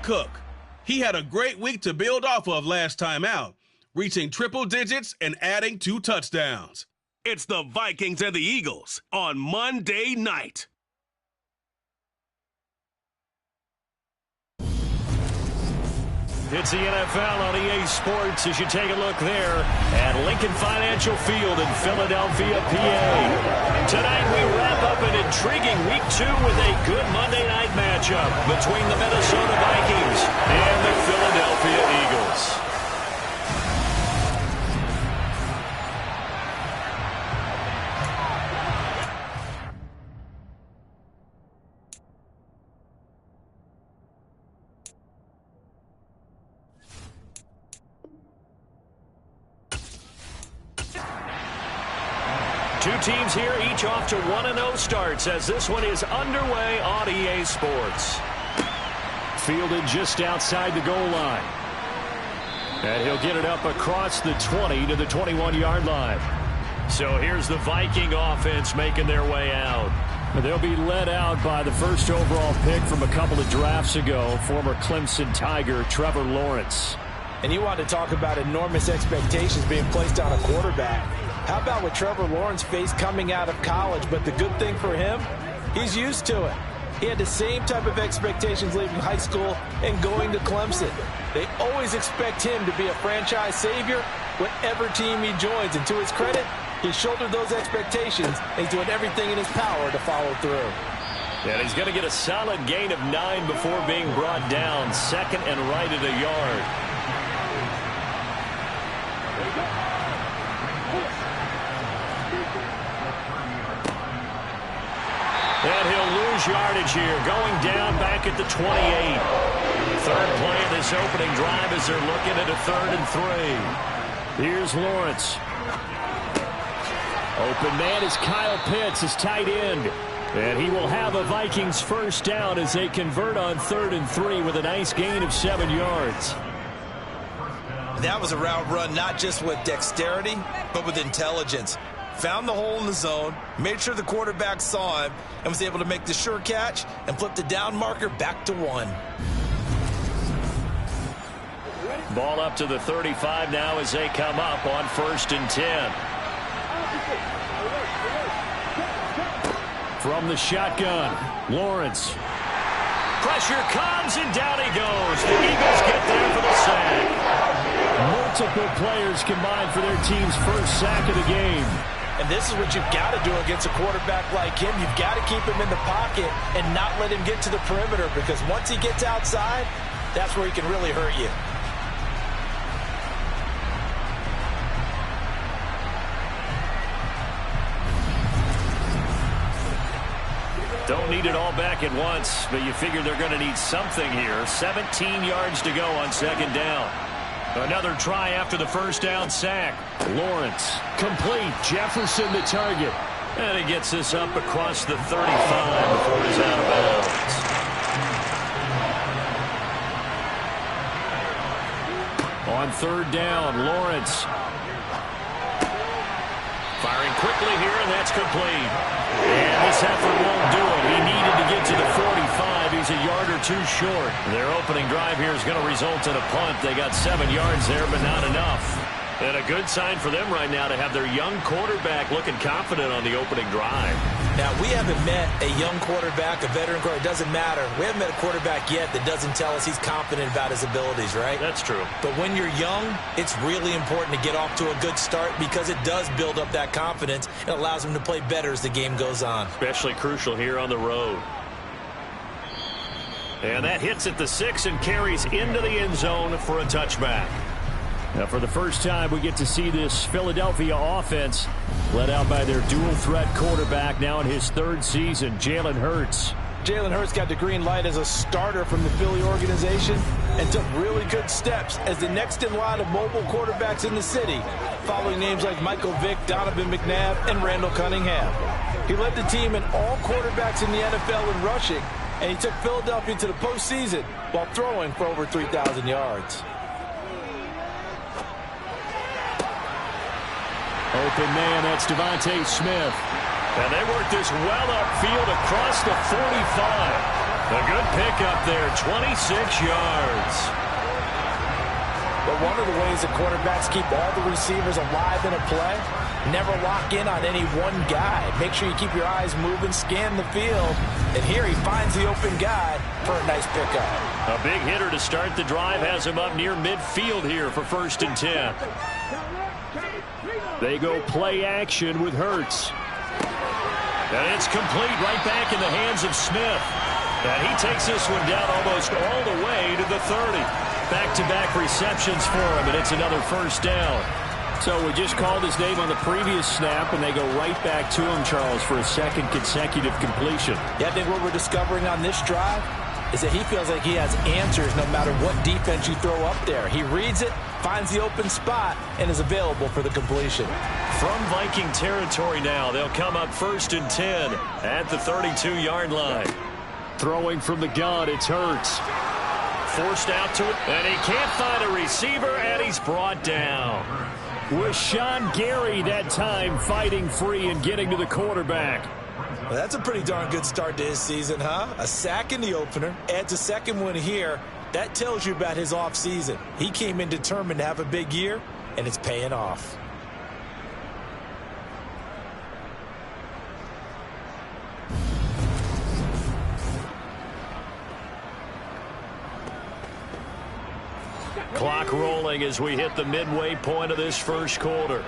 Cook. He had a great week to build off of last time out, reaching triple digits and adding 2 touchdowns. It's the Vikings and the Eagles on Monday night. It's the NFL on EA Sports as you take a look there at Lincoln Financial Field in Philadelphia, PA. Tonight we wrap up an intriguing Week 2 with a good Monday night matchup between the Minnesota Vikings and the Philadelphia Eagles. Two teams here, each off to 1-0 starts as this one is underway on EA Sports. Fielded just outside the goal line. And he'll get it up across the 20 to the 21-yard line. So here's the Viking offense making their way out. They'll be led out by the first overall pick from a couple of drafts ago, former Clemson Tiger Trevor Lawrence. And you want to talk about enormous expectations being placed on a quarterback. How about what Trevor Lawrence faced coming out of college? But the good thing for him, he's used to it. He had the same type of expectations leaving high school and going to Clemson. They always expect him to be a franchise savior whatever team he joins. And to his credit, he shouldered those expectations and he's doing everything in his power to follow through. And he's going to get a solid gain of 9 before being brought down. Second and right at a yard. And he'll lose yardage here, going down back at the 28. Third play of this opening drive as they're looking at a 3rd and 3. Here's Lawrence. Open man is Kyle Pitts, his tight end. And he will have a Vikings first down as they convert on 3rd and 3 with a nice gain of 7 yards. That was a route run not just with dexterity, but with intelligence. Found the hole in the zone, made sure the quarterback saw him, and was able to make the sure catch and flip the down marker back to 1. Ball up to the 35 now as they come up on 1st and 10. From the shotgun, Lawrence. Pressure comes and down he goes. The Eagles get there for the sack. Multiple players combined for their team's first sack of the game. And this is what you've got to do against a quarterback like him. You've got to keep him in the pocket and not let him get to the perimeter, because once he gets outside, that's where he can really hurt you. Don't need it all back at once, but you figure they're going to need something here. 17 yards to go on 2nd down. Another try after the first down sack. Lawrence, complete. Jefferson the target. And he gets this up across the 35 before he's out of bounds. On 3rd down, Lawrence. Firing quickly here, and that's complete. And this effort won't do it. He needed to get to the 45. He's a yard or 2 short. Their opening drive here is going to result in a punt. They got 7 yards there, but not enough. And a good sign for them right now to have their young quarterback looking confident on the opening drive. Now, we haven't met a young quarterback, a veteran quarterback. It doesn't matter. We haven't met a quarterback yet that doesn't tell us he's confident about his abilities, right? That's true. But when you're young, it's really important to get off to a good start because it does build up that confidence. It allows him to play better as the game goes on. Especially crucial here on the road. And that hits at the 6 and carries into the end zone for a touchback. Now, for the first time, we get to see this Philadelphia offense led out by their dual-threat quarterback now in his 3rd season, Jalen Hurts. Jalen Hurts got the green light as a starter from the Philly organization and took really good steps as the next in line of mobile quarterbacks in the city, following names like Michael Vick, Donovan McNabb, and Randall Cunningham. He led the team in all quarterbacks in the NFL in rushing, and he took Philadelphia to the postseason while throwing for over 3,000 yards. Open man, that's Devontae Smith. And they work this well upfield across the 45. A good pickup there, 26 yards. But one of the ways that quarterbacks keep all the receivers alive in a play, never lock in on any one guy. Make sure you keep your eyes moving, scan the field. And here he finds the open guy for a nice pickup. A big hitter to start the drive has him up near midfield here for 1st and 10. They go play action with Hurts. And it's complete right back in the hands of Smith. And he takes this one down almost all the way to the 30. Back-to-back receptions for him, and it's another 1st down. So we just called his name on the previous snap, and they go right back to him, Charles, for a 2nd consecutive completion. Yeah, I think what we're discovering on this drive is that he feels like he has answers no matter what defense you throw up there. He reads it, finds the open spot, and is available for the completion. From Viking territory now, they'll come up 1st and 10 at the 32-yard line. Throwing from the gun, it's Hurts. Forced out to it, and he can't find a receiver, and he's brought down. Rashawn Gary that time fighting free and getting to the quarterback. Well, that's a pretty darn good start to his season, huh? A sack in the opener, adds a 2nd one here. That tells you about his offseason. He came in determined to have a big year, and it's paying off. Clock rolling as we hit the midway point of this 1st quarter.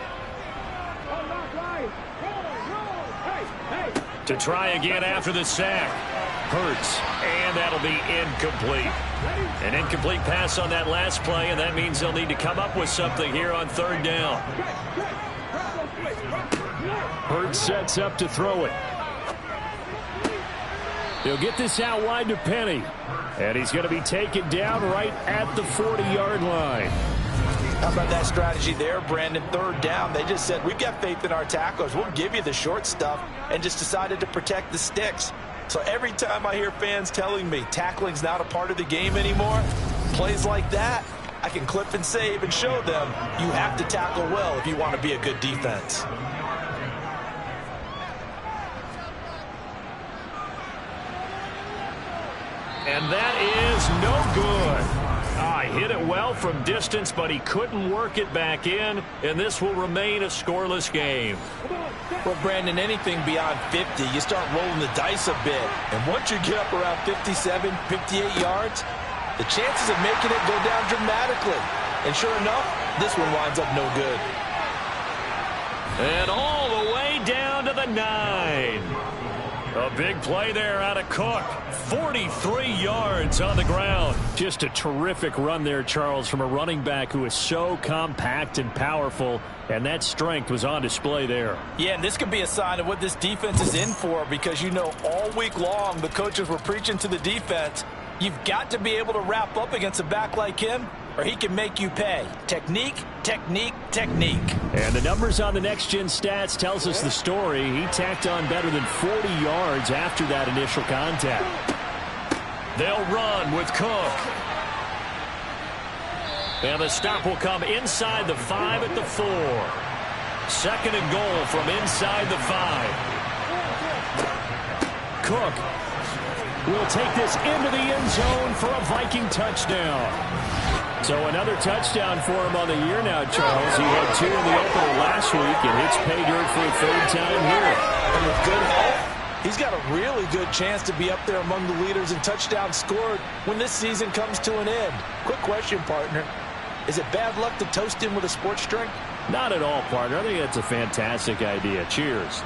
To try again after the sack. Hurts, and that'll be incomplete. An incomplete pass on that last play, and that means they'll need to come up with something here on 3rd down. Hurts sets up to throw it. He'll get this out wide to Penny. And he's going to be taken down right at the 40-yard line. How about that strategy there, Brandon? 3rd down. They just said, we've got faith in our tacklers. We'll give you the short stuff, and just decided to protect the sticks. So every time I hear fans telling me tackling's not a part of the game anymore, plays like that, I can clip and save and show them you have to tackle well if you want to be a good defense. And that is no good. Hit it well from distance, but he couldn't work it back in, and this will remain a scoreless game. Well, Brandon, anything beyond 50, you start rolling the dice a bit. And once you get up around 57, 58 yards, the chances of making it go down dramatically. And sure enough, this one winds up no good. And all the way down to the 9. A big play there out of Cook. 43 yards on the ground. Just a terrific run there, Charles, from a running back who is so compact and powerful, and that strength was on display there. Yeah, and this could be a sign of what this defense is in for, because you know all week long the coaches were preaching to the defense, you've got to be able to wrap up against a back like him, or he can make you pay. Technique, technique, technique. And the numbers on the next-gen stats tells us the story. He tacked on better than 40 yards after that initial contact. They'll run with Cook. And the stop will come inside the 5 at the 4. 2nd and goal from inside the 5. Cook will take this into the end zone for a Viking touchdown. So another touchdown for him on the year now, Charles. He had 2 in the opener last week, and hits pay dirt for a 3rd time here. And with good health, he's got a really good chance to be up there among the leaders in touchdowns scored when this season comes to an end. Quick question, partner. Is it bad luck to toast him with a sports drink? Not at all, partner. I think that's a fantastic idea. Cheers.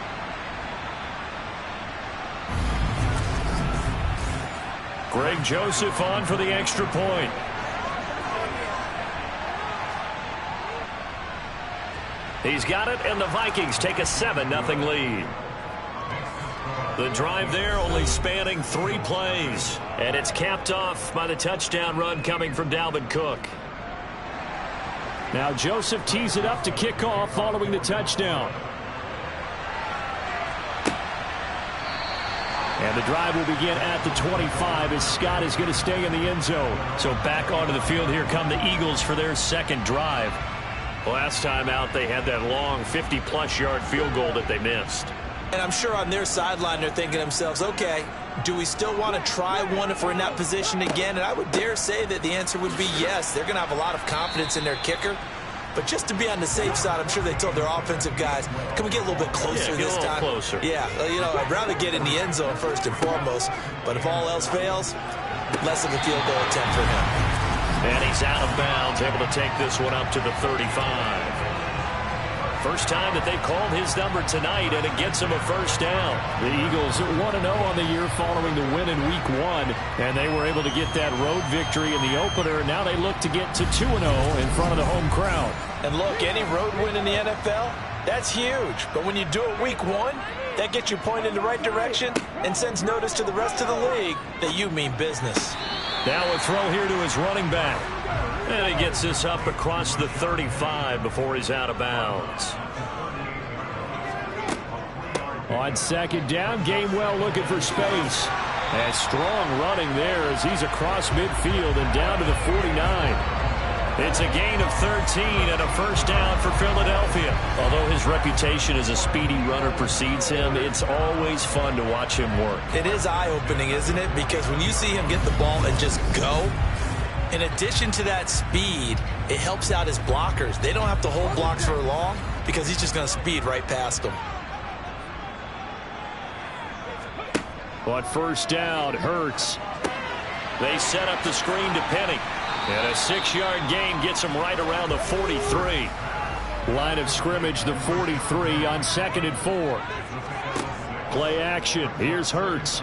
Greg Joseph on for the extra point. He's got it, and the Vikings take a 7-0 lead. The drive there only spanning 3 plays, and it's capped off by the touchdown run coming from Dalvin Cook. Now Joseph tees it up to kick off following the touchdown. And the drive will begin at the 25 as Scott is going to stay in the end zone. So back onto the field here come the Eagles for their 2nd drive. Last time out, they had that long 50-plus yard field goal that they missed. And I'm sure on their sideline they're thinking to themselves, okay, Do we still want to try one if we're in that position again? And I would dare say that the answer would be yes. They're going to have a lot of confidence in their kicker. But just to be on the safe side, I'm sure they told their offensive guys, can we get a little bit closer this time? Closer. Yeah, you know, I'd rather get in the end zone first and foremost. But if all else fails, less of a field goal attempt for him. And he's out of bounds, able to take this one up to the 35. First time that they've called his number tonight, and it gets him a first down. The Eagles 1-0 on the year following the win in Week 1, and they were able to get that road victory in the opener. Now they look to get to 2-0 in front of the home crowd. And look, any road win in the NFL, that's huge. But when you do it Week 1, that gets you pointed in the right direction and sends notice to the rest of the league that you mean business. Now a throw here to his running back. And he gets this up across the 35 before he's out of bounds. On second down, Gainwell looking for space. And strong running there as he's across midfield and down to the 49. It's a gain of 13 and a first down for Philadelphia. Although his reputation as a speedy runner precedes him, it's always fun to watch him work. It is eye-opening, isn't it? Because when you see him get the ball and just go, in addition to that speed, it helps out his blockers. They don't have to hold blocks for long because he's just going to speed right past them. On first down, Hurts. They set up the screen to Penny. And a 6-yard gain gets him right around the 43. Line of scrimmage, the 43 on 2nd and 4. Play action. Here's Hurts.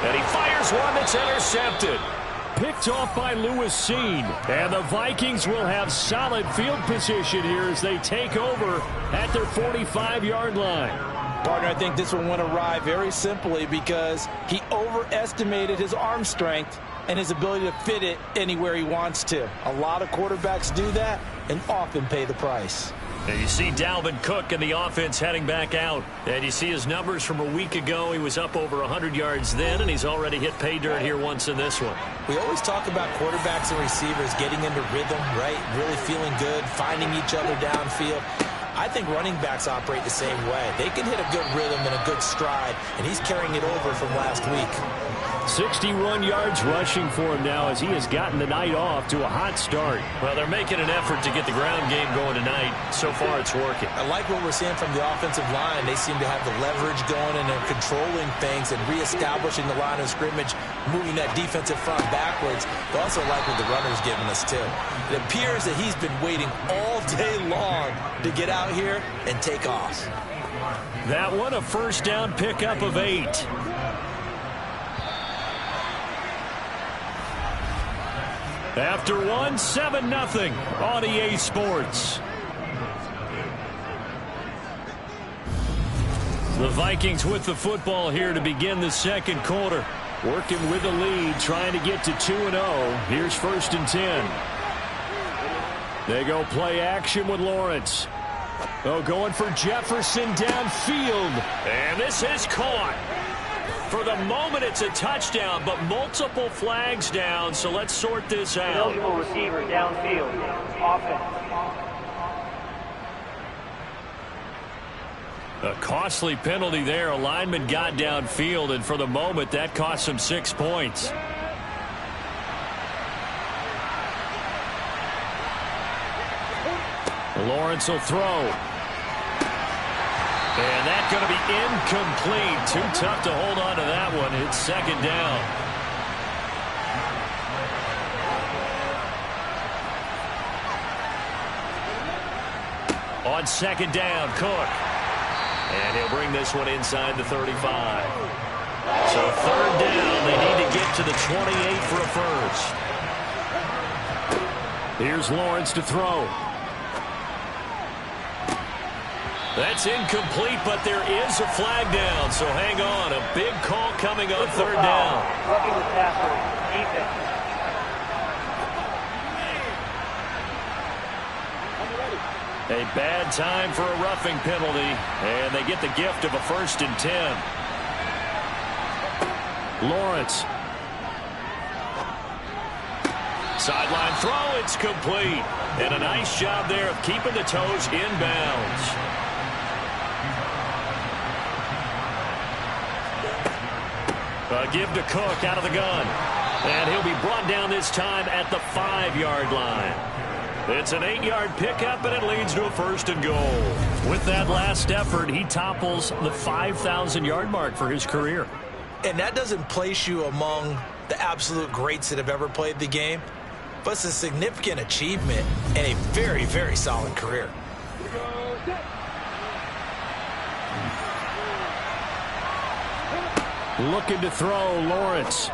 And he fires one that's intercepted. Picked off by Lewis Seen. And the Vikings will have solid field position here as they take over at their 45-yard line. Partner, I think this one went awry very simply because he overestimated his arm strength and his ability to fit it anywhere he wants to. A lot of quarterbacks do that and often pay the price. And you see Dalvin Cook and the offense heading back out. And you see his numbers from a week ago. He was up over 100 yards then, and he's already hit pay dirt here once in this one. We always talk about quarterbacks and receivers getting into rhythm, right? Really feeling good, finding each other downfield. I think running backs operate the same way. They can hit a good rhythm and a good stride, and he's carrying it over from last week. 61 yards rushing for him now as he has gotten the night off to a hot start. Well, they're making an effort to get the ground game going tonight. So far, it's working. I like what we're seeing from the offensive line. They seem to have the leverage going, and they're controlling things and reestablishing the line of scrimmage, moving that defensive front backwards. But also like what the runner's giving us, too. It appears that he's been waiting all day long to get out here and take off. That one, a first down pickup of 8. After one, 7-0 on EA Sports. The Vikings with the football here to begin the second quarter. Working with the lead, trying to get to 2-0. Here's 1st and 10. They go play action with Lawrence. Oh, going for Jefferson downfield. And this is caught. For the moment, it's a touchdown, but multiple flags down, so let's sort this out. Eligible receiver downfield. Offense. A costly penalty there. A lineman got downfield, and for the moment, that cost him 6 points. Lawrence will throw. And that's going to be incomplete. Too tough to hold on to that one. It's 2nd down. On 2nd down, Cook. And he'll bring this one inside the 35. So 3rd down. They need to get to the 28 for a first. Here's Lawrence to throw. That's incomplete, but there is a flag down, so hang on. A big call coming on 3rd down. Roughing the passer. Defense. A bad time for a roughing penalty, and they get the gift of a 1st and 10. Lawrence. Sideline throw, it's complete. And a nice job there of keeping the toes inbounds. Give to Cook out of the gun. And he'll be brought down this time at the 5-yard line. It's an 8-yard pickup, and it leads to a 1st and goal. With that last effort, he topples the 5,000-yard mark for his career. And that doesn't place you among the absolute greats that have ever played the game, but it's a significant achievement and a very, very solid career. Looking to throw, Lawrence.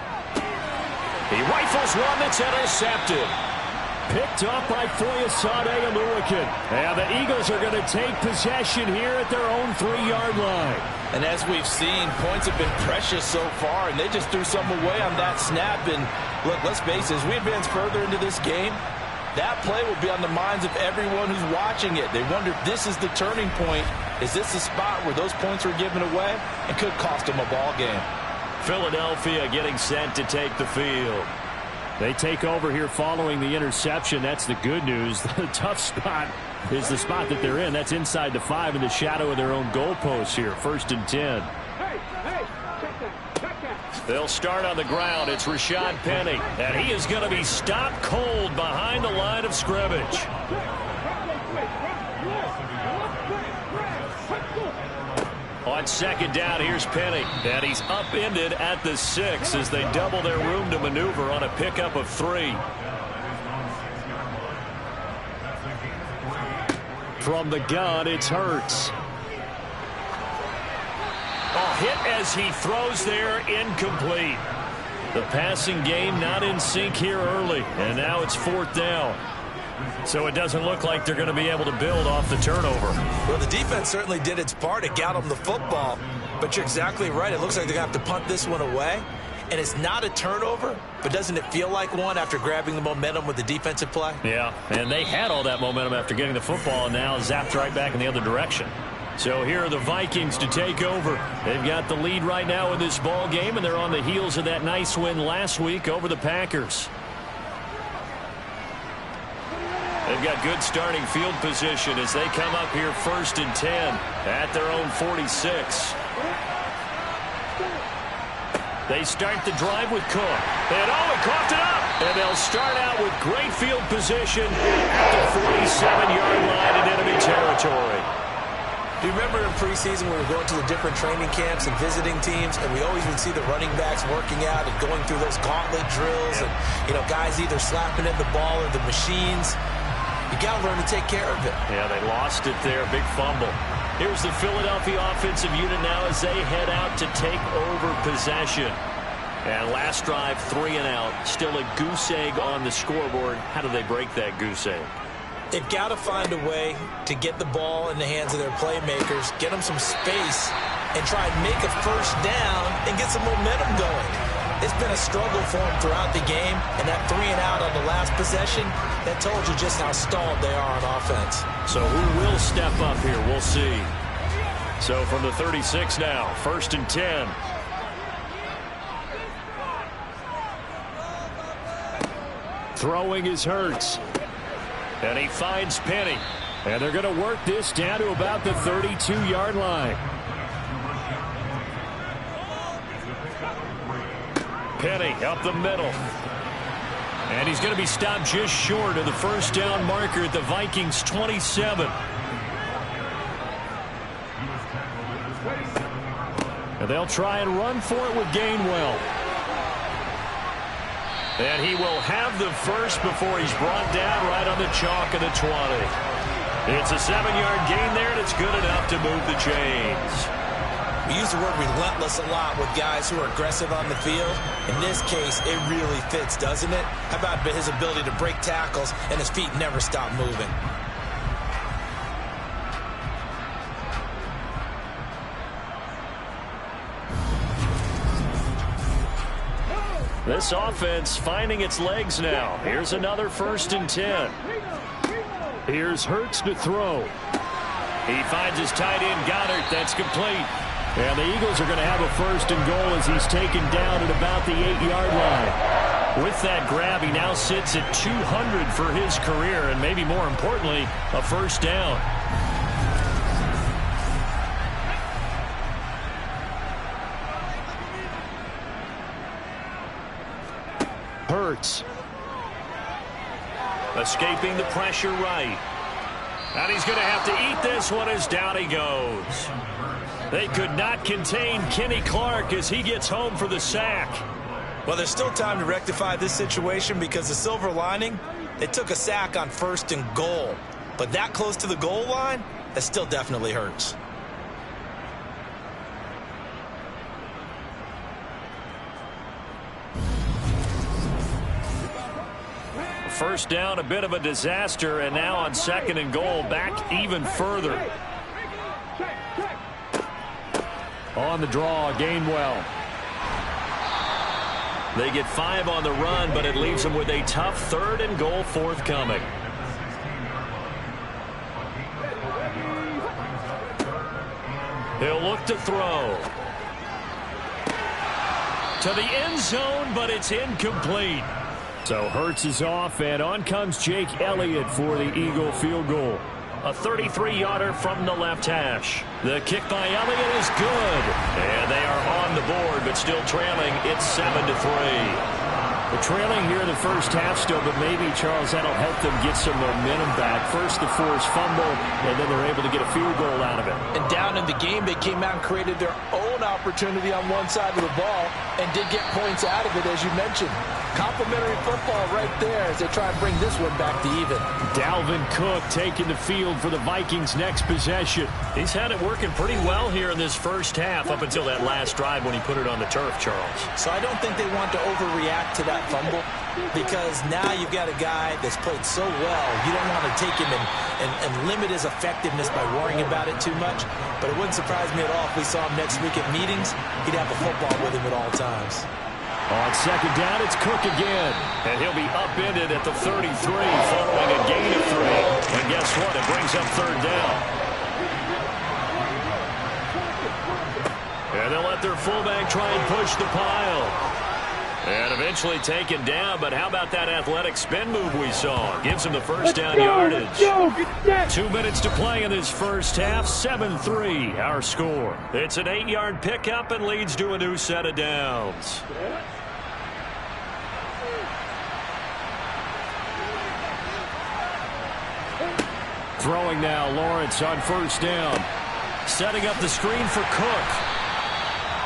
He rifles one that's intercepted. Picked up by Foyesade Oluwakin. And the Eagles are going to take possession here at their own 3-yard line. And as we've seen, points have been precious so far, and they just threw some away on that snap. And look, let's face it, as we advance further into this game, that play will be on the minds of everyone who's watching it. They wonder if this is the turning point. Is this the spot where those points were given away? It could cost them a ball game. Philadelphia getting set to take the field. They take over here following the interception. That's the good news. The tough spot is the spot that they're in. That's inside the 5 in the shadow of their own goalpost here. 1st and 10. They'll start on the ground. It's Rashad Penny. And he is going to be stopped cold behind the line of scrimmage. On 2nd down, here's Penny. And he's upended at the 6 as they double their room to maneuver on a pickup of 3. From the gun, it's Hurts. Hit as he throws there, incomplete. The passing game not in sync here early, and now it's 4th down. So it doesn't look like they're going to be able to build off the turnover. Well, the defense certainly did its part. It got them the football, but you're exactly right. It looks like they're going to have to punt this one away, and it's not a turnover, but doesn't it feel like one after grabbing the momentum with the defensive play? Yeah, and they had all that momentum after getting the football, and now zapped right back in the other direction. So here are the Vikings to take over. They've got the lead right now in this ball game, and they're on the heels of that nice win last week over the Packers. They've got good starting field position as they come up here 1st and 10 at their own 46. They start the drive with Cook. And he coughed it up. And they'll start out with great field position at the 47-yard line in enemy territory. Do you remember in preseason we were going to the different training camps and visiting teams, and we always would see the running backs working out and going through those gauntlet drills, and guys either slapping at the ball or the machines. You got to learn to take care of it. Yeah, they lost it there. Big fumble. Here's the Philadelphia offensive unit now as they head out to take over possession. And last drive, 3 and out. Still a goose egg on the scoreboard. How do they break that goose egg? They've got to find a way to get the ball in the hands of their playmakers, get them some space, and try and make a 1st down and get some momentum going. It's been a struggle for them throughout the game, and that 3 and out on the last possession, that told you just how stalled they are on offense. So who will step up here? We'll see. So from the 36 now, 1st and 10. Throwing is Hurts. And he finds Penny. And they're going to work this down to about the 32-yard line. Penny up the middle. And he's going to be stopped just short of the 1st down marker at the Vikings 27. And they'll try and run for it with Gainwell. And he will have the first before he's brought down right on the chalk of the 20. It's a 7-yard gain there, and it's good enough to move the chains. We use the word relentless a lot with guys who are aggressive on the field. In this case, it really fits, doesn't it? How about his ability to break tackles and his feet never stop moving? This offense finding its legs now. Here's another 1st and 10. Here's Hurts to throw. He finds his tight end Goddard. That's complete. And the Eagles are going to have a 1st and goal as he's taken down at about the 8-yard line. With that grab, he now sits at 200 for his career, and maybe more importantly, a 1st down. Hurts. Escaping the pressure right. And he's going to have to eat this one as down he goes. They could not contain Kenny Clark as he gets home for the sack. Well, there's still time to rectify this situation because the silver lining, they took a sack on 1st and goal. But that close to the goal line, that still definitely hurts. First down, a bit of a disaster, and now on 2nd and goal, back even further. On the draw, Gainwell. They get 5 on the run, but it leaves them with a tough 3rd and goal forthcoming. He'll look to throw. To the end zone, but it's incomplete. So Hurts is off, and on comes Jake Elliott for the Eagle field goal. A 33-yarder from the left hash. The kick by Elliott is good. And they are on the board, but still trailing. It's 7-3. They're trailing here in the first half still, but maybe, Charles, that'll help them get some momentum back. First the forced fumble, and then they're able to get a field goal out of it. And down in the game, they came out and created their own opportunity on one side of the ball and did get points out of it, as you mentioned. Complimentary football right there as they try and bring this one back to even. Dalvin Cook taking the field for the Vikings' next possession. He's had it working pretty well here in this first half up until that last drive when he put it on the turf, Charles. So I don't think they want to overreact to that fumble because now you've got a guy that's played so well. You don't want to take him and limit his effectiveness by worrying about it too much. But it wouldn't surprise me at all if we saw him next week at meetings. He'd have a football with him at all times. On 2nd down, it's Cook again. And he'll be upended at the 33 following a gain of 3. And guess what? It brings up 3rd down. And they'll let their fullback try and push the pile. And eventually taken down, but how about that athletic spin move we saw? Gives him the first down yardage. 2 minutes to play in this first half. 7-3 our score. It's an 8-yard pickup and leads to a new set of downs. Throwing now, Lawrence on 1st down. Setting up the screen for Cook.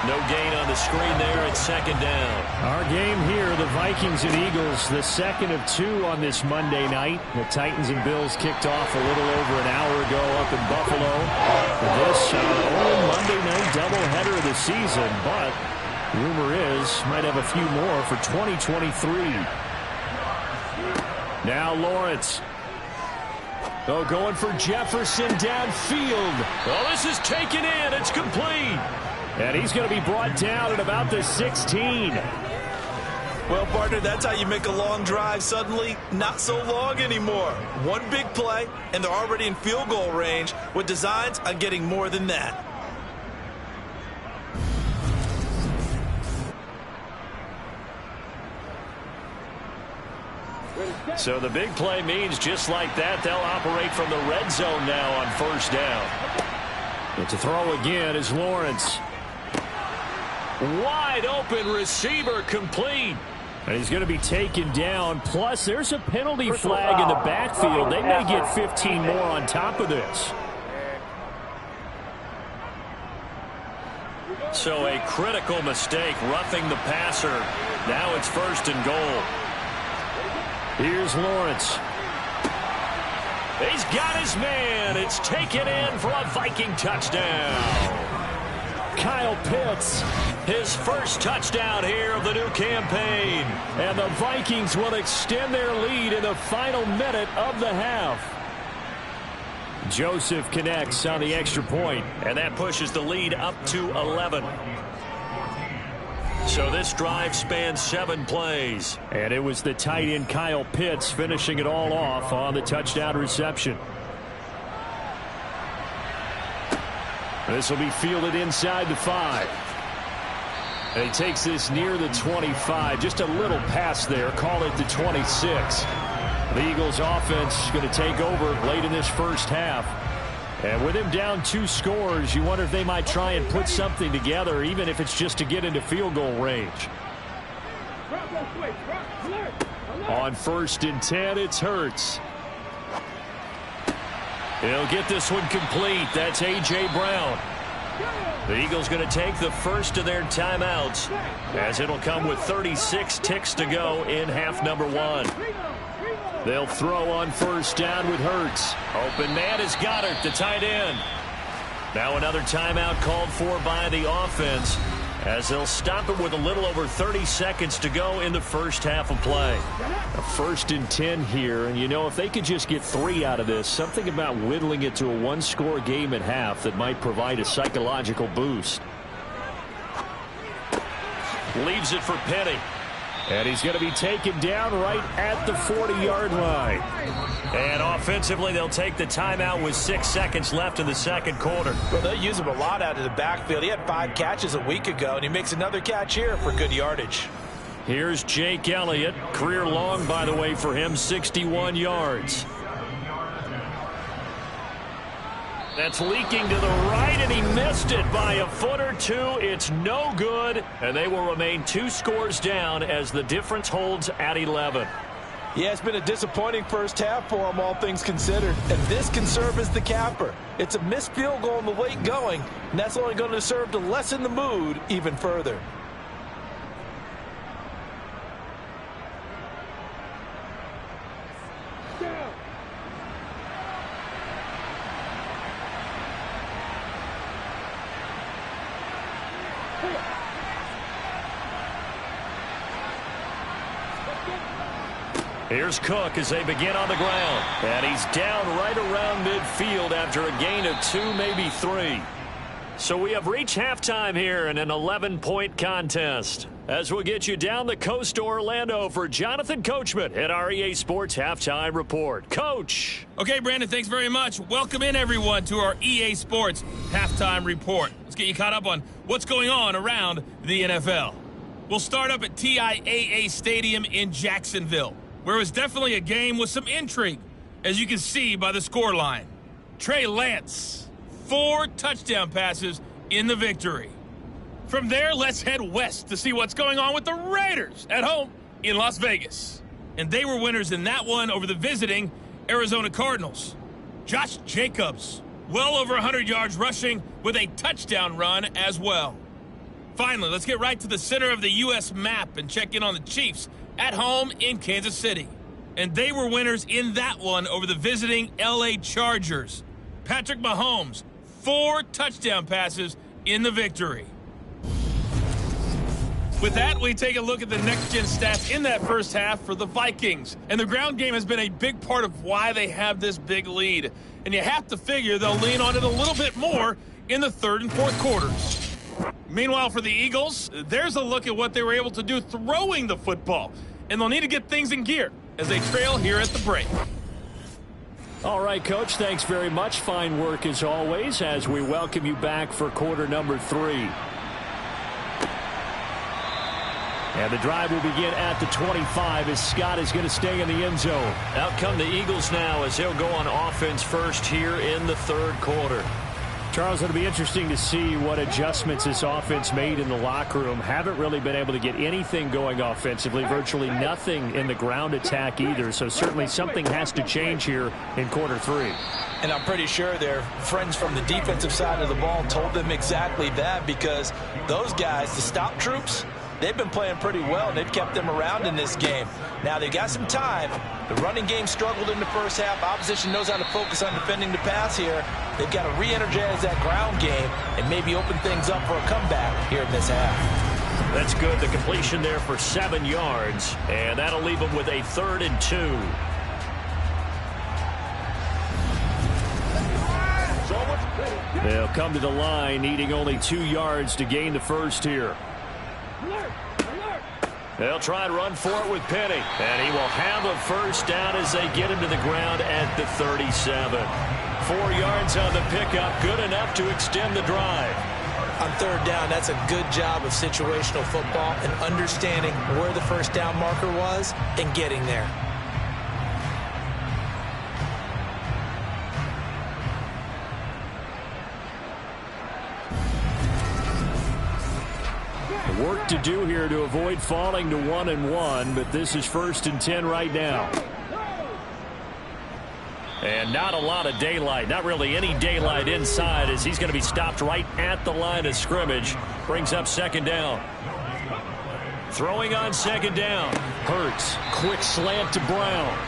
No gain on the screen there at 2nd down. Our game here, the Vikings and Eagles, the 2nd of 2 on this Monday night. The Titans and Bills kicked off a little over an hour ago up in Buffalo. This only Monday night doubleheader of the season, but rumor is might have a few more for 2023. Now Lawrence. Oh, going for Jefferson downfield. Oh, this is taken in. It's complete. And he's going to be brought down at about the 16. Well, partner, that's how you make a long drive suddenly not so long anymore. One big play, and they're already in field goal range with designs on getting more than that. So the big play means just like that, they'll operate from the red zone now on 1st down. But to throw again is Lawrence. Wide open receiver complete. And he's going to be taken down. Plus, there's a penalty flag in the backfield. They may get 15 more on top of this. So a critical mistake, roughing the passer. Now it's 1st and goal. Here's Lawrence. He's got his man. It's taken in for a Viking touchdown. Kyle Pitts, his first touchdown here of the new campaign. And the Vikings will extend their lead in the final minute of the half. Joseph connects on the extra point, and that pushes the lead up to 11. So this drive spans 7 plays. And it was the tight end Kyle Pitts finishing it all off on the touchdown reception. This will be fielded inside the 5. And he takes this near the 25. Just a little pass there. Call it the 26. The Eagles offense going to take over late in this first half. And with him down 2 scores, you wonder if they might try and put something together, even if it's just to get into field goal range. On 1st and 10, it's Hurts. He'll get this one complete. That's A.J. Brown. The Eagles going to take the first of their timeouts, as it'll come with 36 ticks to go in half number 1. They'll throw on 1st down with Hurts. Open man is Goddard, the tight end. Now another timeout called for by the offense, as they'll stop it with a little over 30 seconds to go in the first half of play. A 1st and 10 here, and you know, if they could just get 3 out of this, something about whittling it to a one-score game at half that might provide a psychological boost. Leaves it for Penny. And he's going to be taken down right at the 40-yard line. And offensively, they'll take the timeout with 6 seconds left in the second quarter. Well, they'll use him a lot out of the backfield. He had 5 catches a week ago, and he makes another catch here for good yardage. Here's Jake Elliott. Career long, by the way, for him, 61 yards. That's leaking to the right, and he missed it by a foot or 2. It's no good, and they will remain 2 scores down as the difference holds at 11. Yeah, it's been a disappointing first half for him, all things considered. And this can serve as the capper. It's a missed field goal in the late going, and that's only going to serve to lessen the mood even further. Here's Cook as they begin on the ground. And he's down right around midfield after a gain of 2, maybe 3. So we have reached halftime here in an 11-point contest. As we'll get you down the coast to Orlando for Jonathan Coachman at our EA Sports Halftime Report. Coach. Okay, Brandon, thanks very much. Welcome in, everyone, to our EA Sports Halftime Report. Let's get you caught up on what's going on around the NFL. We'll start up at TIAA Stadium in Jacksonville, where it was definitely a game with some intrigue, as you can see by the scoreline. Trey Lance, 4 touchdown passes in the victory. From there, let's head west to see what's going on with the Raiders at home in Las Vegas. And they were winners in that one over the visiting Arizona Cardinals. Josh Jacobs, well over 100 yards rushing with a touchdown run as well. Finally, let's get right to the center of the U.S. map and check in on the Chiefs at home in Kansas City. And they were winners in that one over the visiting L.A. Chargers. Patrick Mahomes, 4 touchdown passes in the victory. With that, we take a look at the next-gen stats in that first half for the Vikings. And the ground game has been a big part of why they have this big lead. And you have to figure they'll lean on it a little bit more in the third and fourth quarters. Meanwhile, for the Eagles, there's a look at what they were able to do throwing the football. And they'll need to get things in gear as they trail here at the break. All right, Coach, thanks very much. Fine work as always as we welcome you back for quarter number 3. And the drive will begin at the 25 as Scott is going to stay in the end zone. Out come the Eagles now as they'll go on offense first here in the third quarter. Charles, it'll be interesting to see what adjustments this offense made in the locker room. Haven't really been able to get anything going offensively, virtually nothing in the ground attack either. So certainly something has to change here in quarter 3. And I'm pretty sure their friends from the defensive side of the ball told them exactly that, because those guys, the stop troops, they've been playing pretty well, and they've kept them around in this game. Now, they've got some time. The running game struggled in the first half. Opposition knows how to focus on defending the pass here. They've got to re-energize that ground game and maybe open things up for a comeback here in this half. That's good. The completion there for 7 yards, and that'll leave them with a 3rd and 2. They'll come to the line, needing only 2 yards to gain the first here. They'll try and run for it with Penny. And he will have a first down as they get him to the ground at the 37. 4 yards on the pickup, good enough to extend the drive. On third down, that's a good job of situational football and understanding where the first down marker was and getting there. The work work to do here to avoid falling to 1-1, but this is 1st and 10 right now. And not a lot of daylight, not really any daylight inside, as he's going to be stopped right at the line of scrimmage. Brings up 2nd down. Throwing on 2nd down. Hurts. Quick slant to Brown.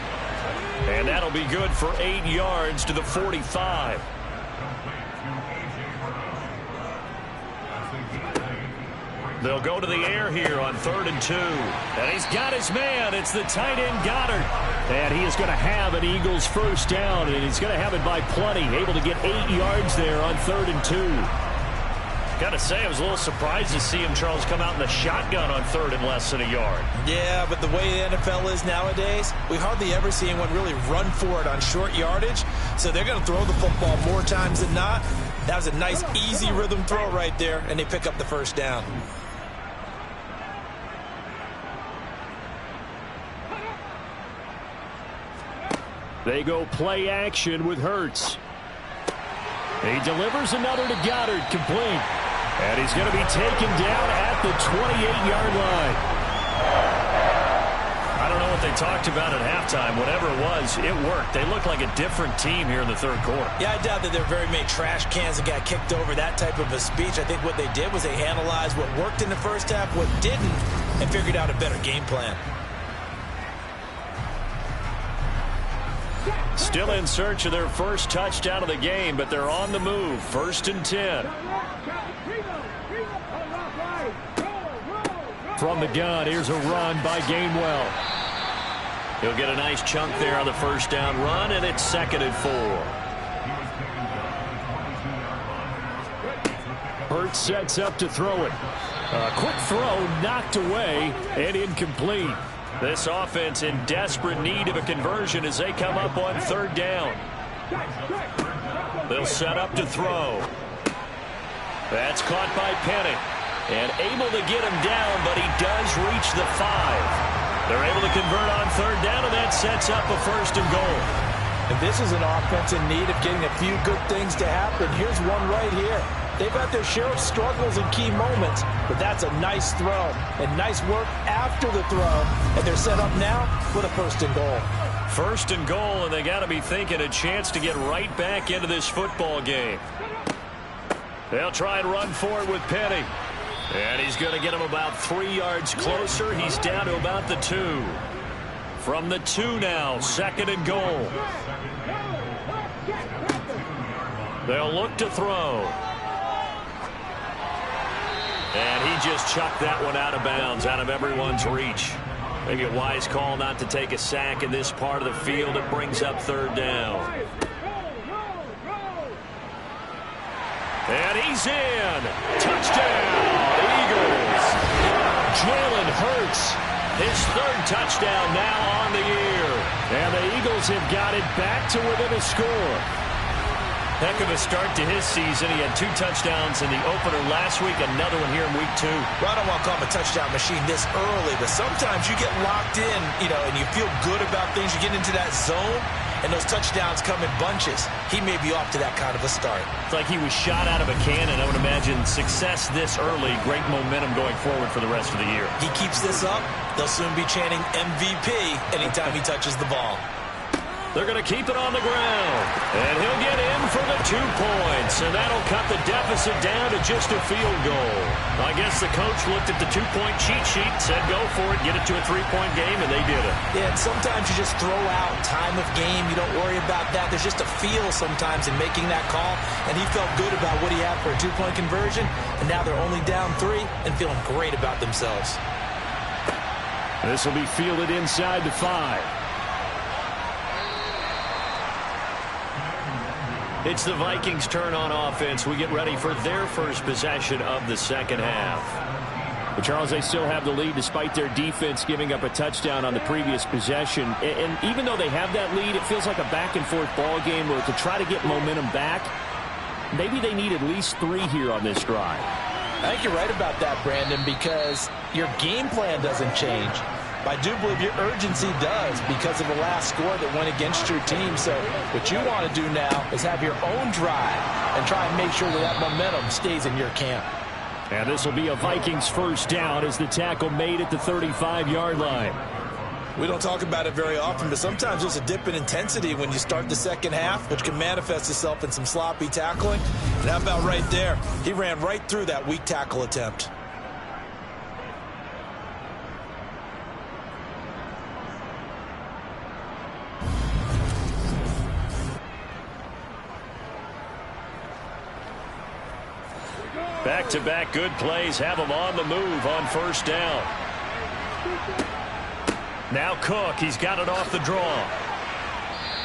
And that'll be good for 8 yards to the 45. They'll go to the air here on 3rd and 2. And he's got his man. It's the tight end Goddard. And he is going to have an Eagles 1st down, and he's going to have it by plenty. Able to get 8 yards there on 3rd and 2. Got to say, I was a little surprised to see him, Charles, come out in the shotgun on 3rd and less than a yard. Yeah, but the way the NFL is nowadays, we hardly ever see anyone really run for it on short yardage. So they're going to throw the football more times than not. That was a nice, easy rhythm throw right there, and they pick up the 1st down. They go play action with Hurts. He delivers another to Goddard, complete. And he's going to be taken down at the 28-yard line. I don't know what they talked about at halftime. Whatever it was, it worked. They look like a different team here in the 3rd quarter. Yeah, I doubt that there are very many trash cans that got kicked over, that type of a speech. I think what they did was they analyzed what worked in the 1st half, what didn't, and figured out a better game plan. Still in search of their 1st touchdown of the game, but they're on the move. 1st and 10. From the gun, here's a run by Gainwell. He'll get a nice chunk there on the 1st down run, and it's 2nd and 4. Hurts sets up to throw it. A quick throw knocked away and incomplete. This offense in desperate need of a conversion as they come up on 3rd down. They'll set up to throw. That's caught by Penny. And able to get him down, but he does reach the 5. They're able to convert on 3rd down, and that sets up a 1st and goal. And this is an offense in need of getting a few good things to happen. Here's one right here. They've had their share of struggles in key moments, but that's a nice throw and nice work after the throw. And they're set up now with a 1st and goal. 1st and goal, and they got to be thinking a chance to get right back into this football game. They'll try and run for it with Penny. And he's going to get him about 3 yards closer. He's down to about the 2. From the 2 now, 2nd and goal. They'll look to throw. And he just chucked that one out of bounds, out of everyone's reach. Maybe a wise call not to take a sack in this part of the field. It brings up 3rd down. And he's in. Touchdown, Eagles. Jalen Hurts, his 3rd touchdown now on the year. And the Eagles have got it back to within a score. Heck of a start to his season. He had 2 touchdowns in the opener last week, another one here in week 2. Well, I don't want to call him a touchdown machine this early, but sometimes you get locked in, and you feel good about things. You get into that zone, and those touchdowns come in bunches. He may be off to that kind of a start. It's like he was shot out of a cannon. I would imagine success this early, great momentum going forward for the rest of the year. He keeps this up, they'll soon be chanting MVP anytime he touches the ball. They're going to keep it on the ground. And he'll get in for the 2 points. And that'll cut the deficit down to just a field goal. I guess the coach looked at the 2-point cheat sheet, said go for it, get it to a 3-point game, and they did it. Yeah, and sometimes you just throw out time of game. You don't worry about that. There's just a feel sometimes in making that call. And he felt good about what he had for a 2-point conversion. And now they're only down 3 and feeling great about themselves. This will be fielded inside the 5. It's the Vikings' turn on offense. We get ready for their 1st possession of the 2nd half. But Charles, they still have the lead despite their defense giving up a touchdown on the previous possession. And even though they have that lead, it feels like a back-and-forth ball game where to try to get momentum back, maybe they need at least 3 here on this drive. I think you're right about that, Brandon, because your game plan doesn't change. I do believe your urgency does because of the last score that went against your team. So what you want to do now is have your own drive and try and make sure that momentum stays in your camp. And this will be a Vikings first down as the tackle made at the 35-yard line. We don't talk about it very often, but sometimes there's a dip in intensity when you start the second half, which can manifest itself in some sloppy tackling. And how about right there? He ran right through that weak tackle attempt. Back-to-back good plays have him on the move on first down. Now Cook, he's got it off the draw.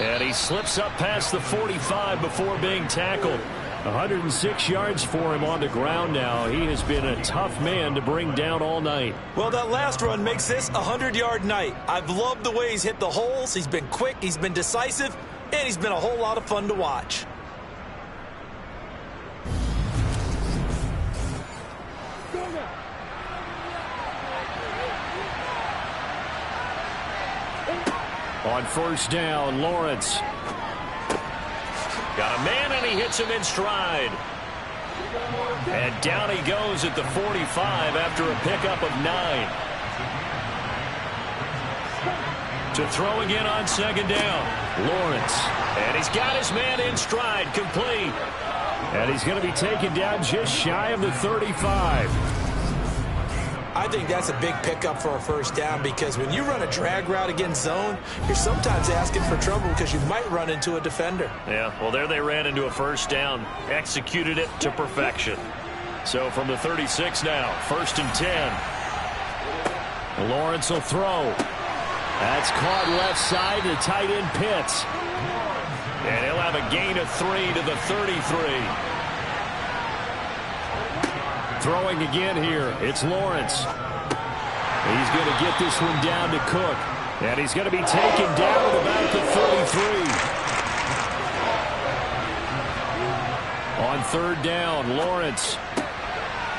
And he slips up past the 45 before being tackled. 106 yards for him on the ground now. He has been a tough man to bring down all night. Well, that last run makes this a 100-yard night. I've loved the way he's hit the holes. He's been quick, he's been decisive, and he's been a whole lot of fun to watch. On first down, Lawrence. Got a man, and he hits him in stride. And down he goes at the 45 after a pickup of 9. To throw again on second down, Lawrence. And he's got his man in stride, complete. And he's going to be taken down just shy of the 35. I think that's a big pickup for a first down because when you run a drag route against zone, you're sometimes asking for trouble because you might run into a defender. Yeah, well, there they ran into a first down, executed it to perfection. So from the 36 now, 1st and 10. Lawrence will throw. That's caught left side to tight end Pitts. And he'll have a gain of 3 to the 33. Throwing again here, it's Lawrence. He's going to get this one down to Cook. And he's going to be taken down at about the 33. On third down, Lawrence.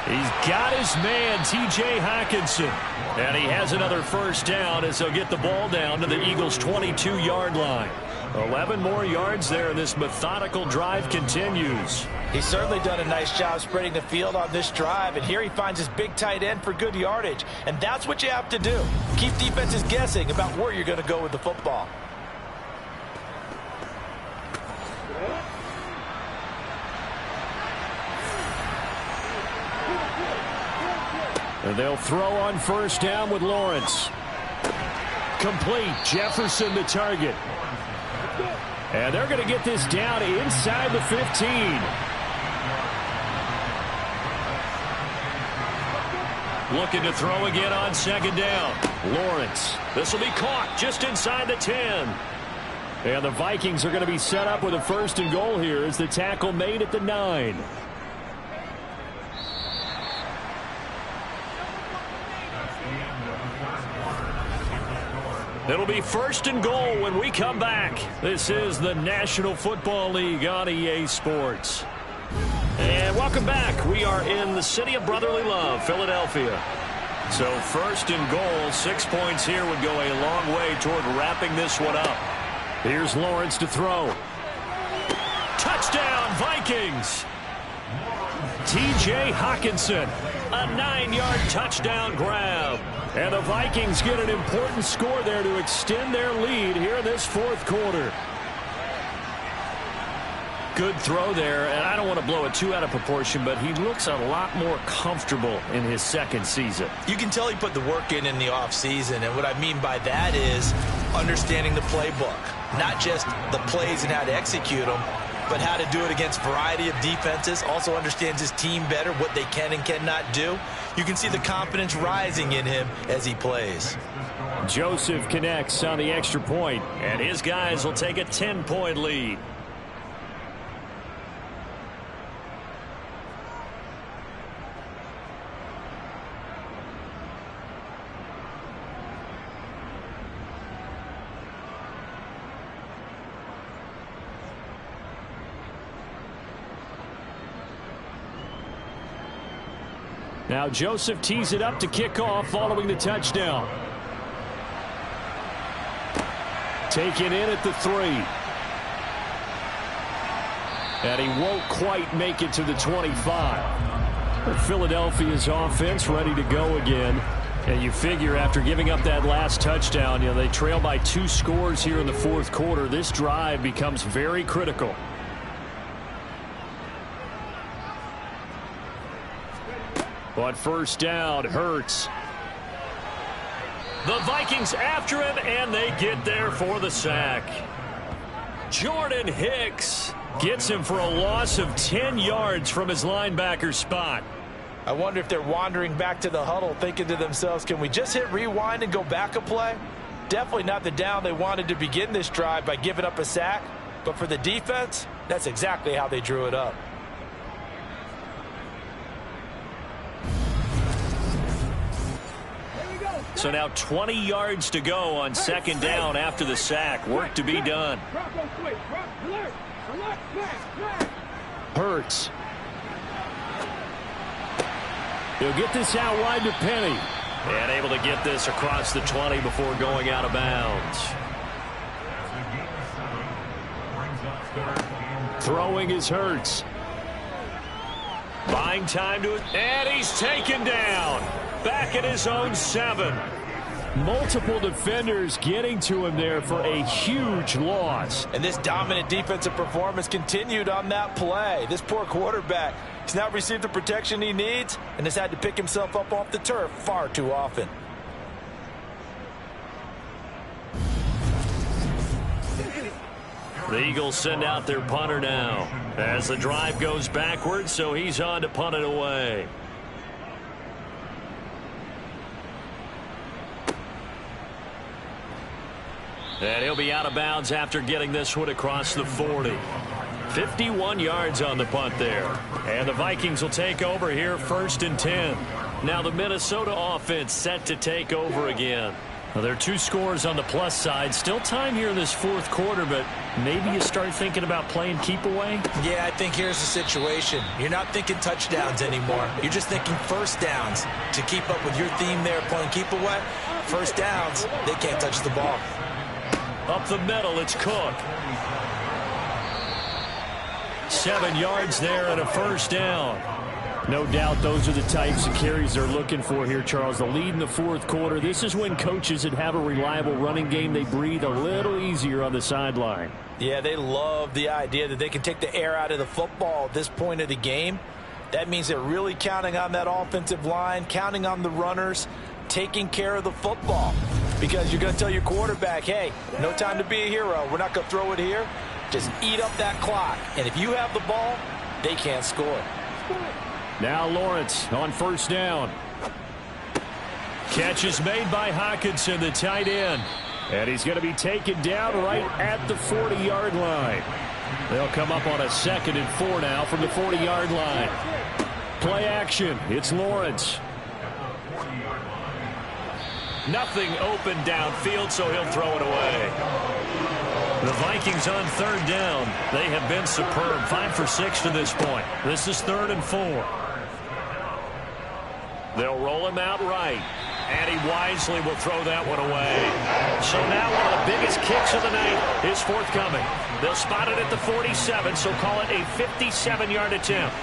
He's got his man, T.J. Hockenson. And he has another first down as he'll get the ball down to the Eagles' 22-yard line. 11 more yards there, and this methodical drive continues. He's certainly done a nice job spreading the field on this drive, and here he finds his big tight end for good yardage. And that's what you have to do. Keep defenses guessing about where you're going to go with the football. And they'll throw on first down with Lawrence. Complete. Jefferson the target. And they're going to get this down inside the 15. Looking to throw again on second down. Lawrence. This will be caught just inside the 10. And the Vikings are going to be set up with a 1st and goal here as the tackle made at the 9. It'll be 1st and goal when we come back. This is the National Football League on EA Sports. And welcome back. We are in the city of brotherly love, Philadelphia. So 1st and goal, 6 points here would go a long way toward wrapping this one up. Here's Lawrence to throw. Touchdown, Vikings! T.J. Hockenson, a 9-yard touchdown grab. And the Vikings get an important score there to extend their lead here in this 4th quarter. Good throw there, and I don't want to blow it too out of proportion, but he looks a lot more comfortable in his 2nd season. You can tell he put the work in the offseason, and what I mean by that is understanding the playbook. Not just the plays and how to execute them, but how to do it against a variety of defenses. Also understands his team better, what they can and cannot do. You can see the confidence rising in him as he plays. Joseph connects on the extra point, and his guys will take a 10-point lead. Now Joseph tees it up to kick off following the touchdown. Taken in at the 3. And he won't quite make it to the 25. Philadelphia's offense ready to go again. And you figure after giving up that last touchdown, they trail by 2 scores here in the fourth quarter. This drive becomes very critical. But first down, Hurts. The Vikings after him, and they get there for the sack. Jordan Hicks gets him for a loss of 10 yards from his linebacker spot. I wonder if they're wandering back to the huddle thinking to themselves, can we just hit rewind and go back a play? Definitely not the down they wanted to begin this drive by giving up a sack. But for the defense, that's exactly how they drew it up. So now 20 yards to go on second down after the sack. Work to be done. Hurts. He'll get this out wide to Penny. And able to get this across the 20 before going out of bounds. Throwing is Hurts. Buying time to it. And he's taken down. Back at his own 7. Multiple defenders getting to him there for a huge loss. And this dominant defensive performance continued on that play. This poor quarterback, he's now received the protection he needs and has had to pick himself up off the turf far too often. The Eagles send out their punter now as the drive goes backwards, so he's on to punt it away. And he'll be out of bounds after getting this one across the 40. 51 yards on the punt there. And the Vikings will take over here, 1st and 10. Now the Minnesota offense set to take over again. Well, there are 2 scores on the plus side. Still time here in this fourth quarter, but maybe you start thinking about playing keep away? Yeah, I think here's the situation. You're not thinking touchdowns anymore. You're just thinking first downs. To keep up with your theme there, playing keep away, first downs, they can't touch the ball. Up the middle, it's Cook. 7 yards there and a first down. No doubt those are the types of carries they're looking for here, Charles. The lead in the fourth quarter. This is when coaches that have a reliable running game, they breathe a little easier on the sideline. Yeah, they love the idea that they can take the air out of the football at this point of the game. That means they're really counting on that offensive line, counting on the runners, taking care of the football. Because you're going to tell your quarterback, hey, no time to be a hero. We're not going to throw it here. Just eat up that clock. And if you have the ball, they can't score. Now Lawrence on first down. Catch is made by Hockenson, the tight end. And he's going to be taken down right at the 40-yard line. They'll come up on a 2nd and 4 now from the 40-yard line. Play action. It's Lawrence. Nothing open downfield, so he'll throw it away. The Vikings on 3rd down. They have been superb. 5 for 6 to this point. This is 3rd and 4. They'll roll him out right. And he wisely will throw that one away. So now one of the biggest kicks of the night is forthcoming. They'll spot it at the 47, so call it a 57-yard attempt.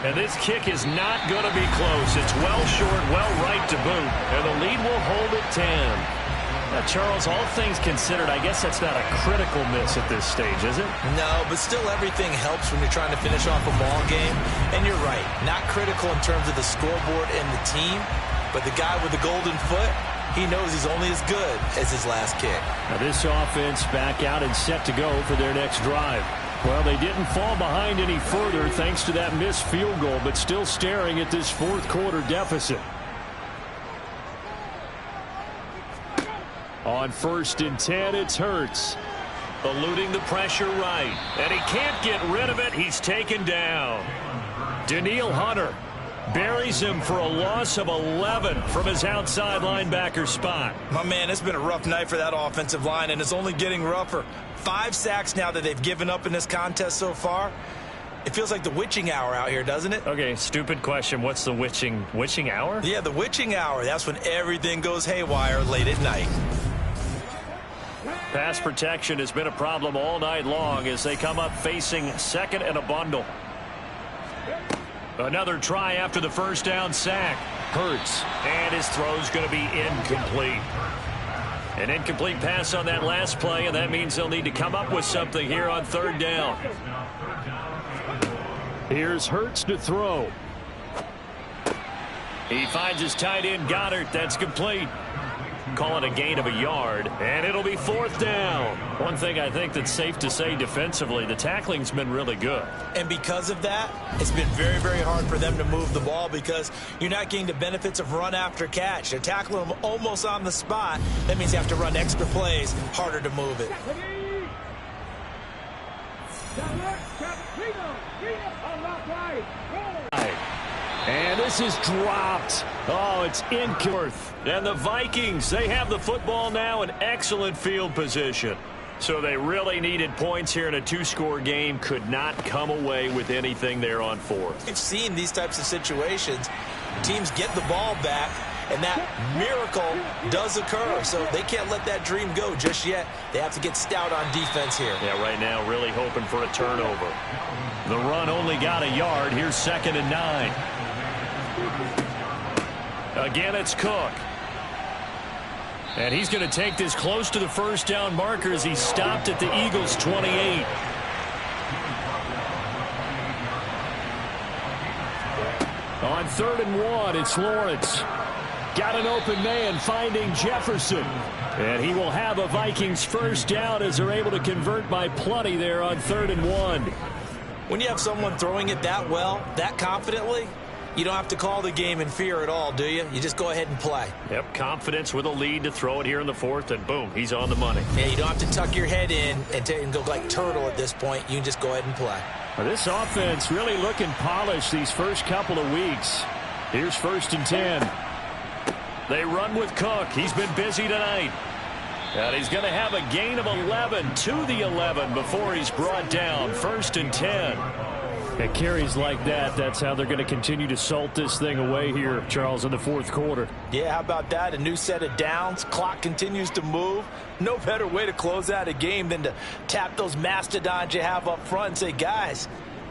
And this kick is not going to be close. It's well short, well right to boot. And the lead will hold at 10. Now, Charles, all things considered, I guess that's not a critical miss at this stage, is it? No, but still everything helps when you're trying to finish off a ball game. And you're right, not critical in terms of the scoreboard and the team. But the guy with the golden foot, he knows he's only as good as his last kick. Now this offense back out and set to go for their next drive. Well, they didn't fall behind any further thanks to that missed field goal, but still staring at this fourth quarter deficit. On 1st and 10, it's Hurts. Eluding the pressure right. And he can't get rid of it. He's taken down. Danielle Hunter buries him for a loss of 11 from his outside linebacker spot. My man, it's been a rough night for that offensive line, and it's only getting rougher. 5 sacks now that they've given up in this contest so far. It feels like the witching hour out here, doesn't it? Okay, stupid question. What's the witching hour? Yeah, the witching hour. That's when everything goes haywire late at night. Pass protection has been a problem all night long as they come up facing 2nd and a bundle. Another try after the first down sack. Hurts. And his throw's going to be incomplete. An incomplete pass on that last play, and that means they'll need to come up with something here on third down. Here's Hurts to throw. He finds his tight end, Goddard. That's complete. Call it a gain of a yard, and it'll be fourth down. One thing I think that's safe to say defensively, the tackling's been really good. And because of that, it's been very, very hard for them to move the ball because you're not getting the benefits of run after catch. They're tackling them almost on the spot. That means you have to run extra plays, harder to move it. And this is dropped. Oh, it's incomplete. And the Vikings, they have the football now in excellent field position. So they really needed points here in a two-score game. Could not come away with anything there on fourth. We've seen these types of situations. Teams get the ball back, and that miracle does occur. So they can't let that dream go just yet. They have to get stout on defense here. Yeah, right now really hoping for a turnover. The run only got a yard. Here's 2nd and 9. Again, it's Cook. And he's going to take this close to the first down marker as he stopped at the Eagles' 28. On 3rd and 1, it's Lawrence. Got an open man finding Jefferson. And he will have a Vikings first down as they're able to convert by plenty there on 3rd and 1. When you have someone throwing it that well, that confidently, you don't have to call the game in fear at all, do you? You just go ahead and play. Yep, confidence with a lead to throw it here in the fourth, and boom, he's on the money. Yeah, you don't have to tuck your head in and go like turtle at this point. You can just go ahead and play. Well, this offense really looking polished these first couple of weeks. Here's 1st and 10. They run with Cook. He's been busy tonight. And he's going to have a gain of 11 to the 11 before he's brought down. 1st and 10. At carries like that, that's how they're going to continue to salt this thing away here, Charles, in the fourth quarter. Yeah, how about that? A new set of downs. Clock continues to move. No better way to close out a game than to tap those mastodons you have up front and say, guys,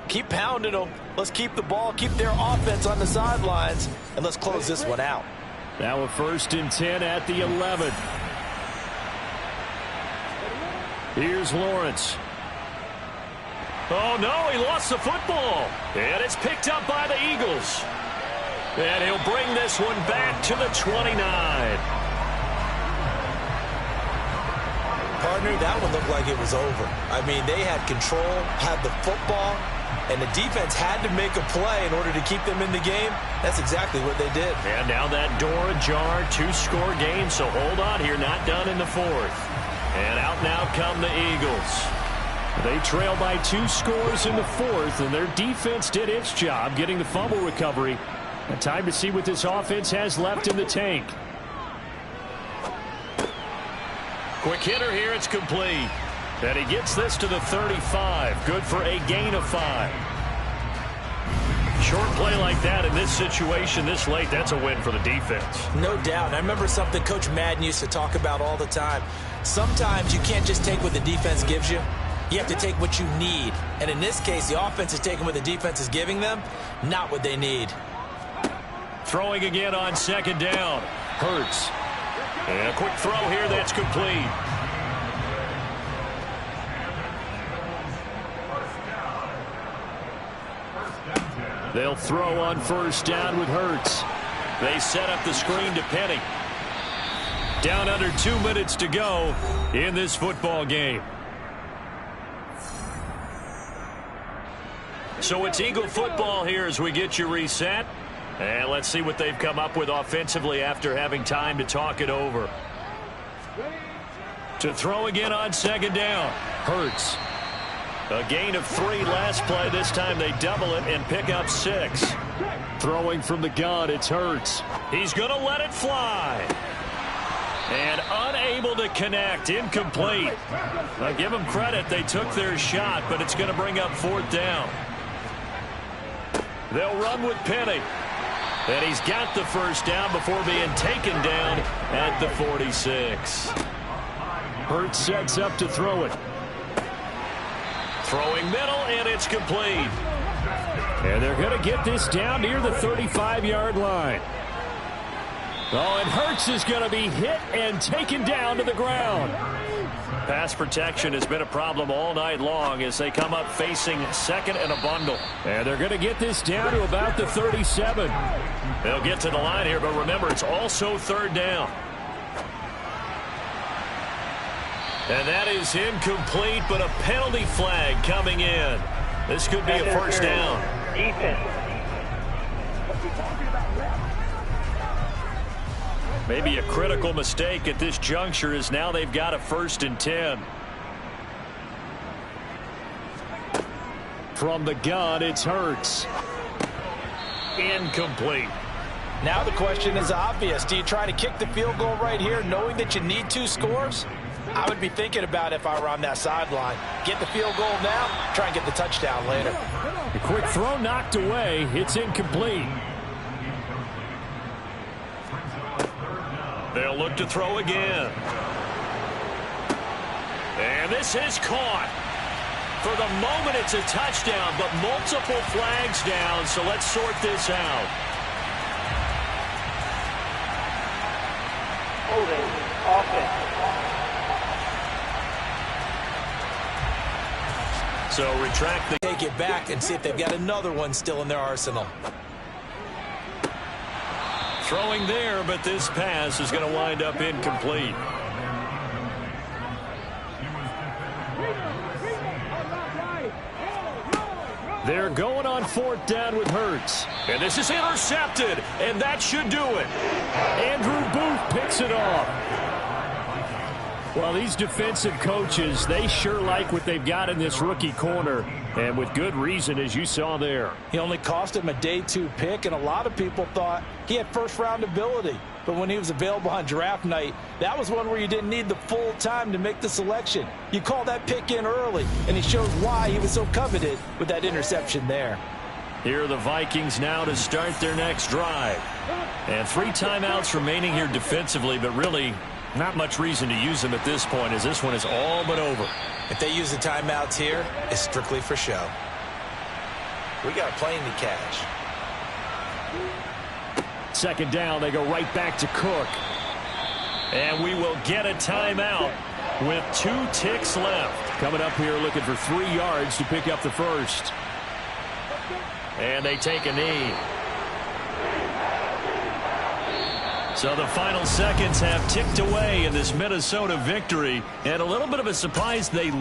keep pounding them. Let's keep the ball, keep their offense on the sidelines, and let's close this one out. Now a 1st and 10 at the 11. Here's Lawrence. Oh, no, he lost the football. And it's picked up by the Eagles. And he'll bring this one back to the 29. Partner, that one looked like it was over. I mean, they had control, had the football, and the defense had to make a play in order to keep them in the game. That's exactly what they did. And now that door ajar, two-score game, so hold on here, not done in the fourth. And out now come the Eagles. They trail by 2 scores in the fourth, and their defense did its job getting the fumble recovery. And time to see what this offense has left in the tank. Quick hitter here, it's complete. And he gets this to the 35. Good for a gain of 5. Short play like that in this situation this late, that's a win for the defense. No doubt. I remember something Coach Madden used to talk about all the time. Sometimes you can't just take what the defense gives you. You have to take what you need. And in this case, the offense is taking what the defense is giving them, not what they need. Throwing again on 2nd down. Hurts. And a quick throw here, that's complete. They'll throw on 1st down with Hurts. They set up the screen to Penny. Down under 2 minutes to go in this football game. So it's Eagle football here as we get you reset. And let's see what they've come up with offensively after having time to talk it over. To throw again on 2nd down. Hurts. A gain of 3 last play. This time they double it and pick up 6. Throwing from the gun, it's Hurts. He's going to let it fly. And unable to connect. Incomplete. I give them credit. They took their shot, but it's going to bring up 4th down. They'll run with Penny. And he's got the first down before being taken down at the 46. Hurts sets up to throw it. Throwing middle, and it's complete. And they're going to get this down near the 35-yard line. Oh, and Hurts is going to be hit and taken down to the ground. Pass protection has been a problem all night long as they come up facing second and a bundle. And they're going to get this down to about the 37. They'll get to the line here, but remember, it's also third down. And that is incomplete, but a penalty flag coming in. This could be a first down. Defense. Maybe a critical mistake at this juncture is now they've got a 1st and 10. From the gun, it's Hurts. Incomplete. Now the question is obvious. Do you try to kick the field goal right here knowing that you need 2 scores? I would be thinking about if I were on that sideline. Get the field goal now, try and get the touchdown later. A quick throw knocked away. It's incomplete. They'll look to throw again. And this is caught. For the moment, it's a touchdown, but multiple flags down, so let's sort this out. Holding. Offense. So retract the... Take it back and see if they've got another one still in their arsenal. Throwing there, but this pass is going to wind up incomplete. They're going on 4th down with Hurts. And this is intercepted, and that should do it. Andrew Booth picks it off. Well, these defensive coaches, they sure like what they've got in this rookie corner, and with good reason, as you saw there. He only cost him a day 2 pick, and a lot of people thought he had first-round ability. But when he was available on draft night, that was one where you didn't need the full time to make the selection. You call that pick in early, and he shows why he was so coveted with that interception there. Here are the Vikings now to start their next drive. And 3 timeouts remaining here defensively, but really not much reason to use them at this point, as this one is all but over. If they use the timeouts here, it's strictly for show. We got a plane to catch. 2nd down, they go right back to Cook. And we will get a timeout with 2 ticks left. Coming up here looking for 3 yards to pick up the first. And they take a knee. So the final seconds have ticked away in this Minnesota victory. And a little bit of a surprise they...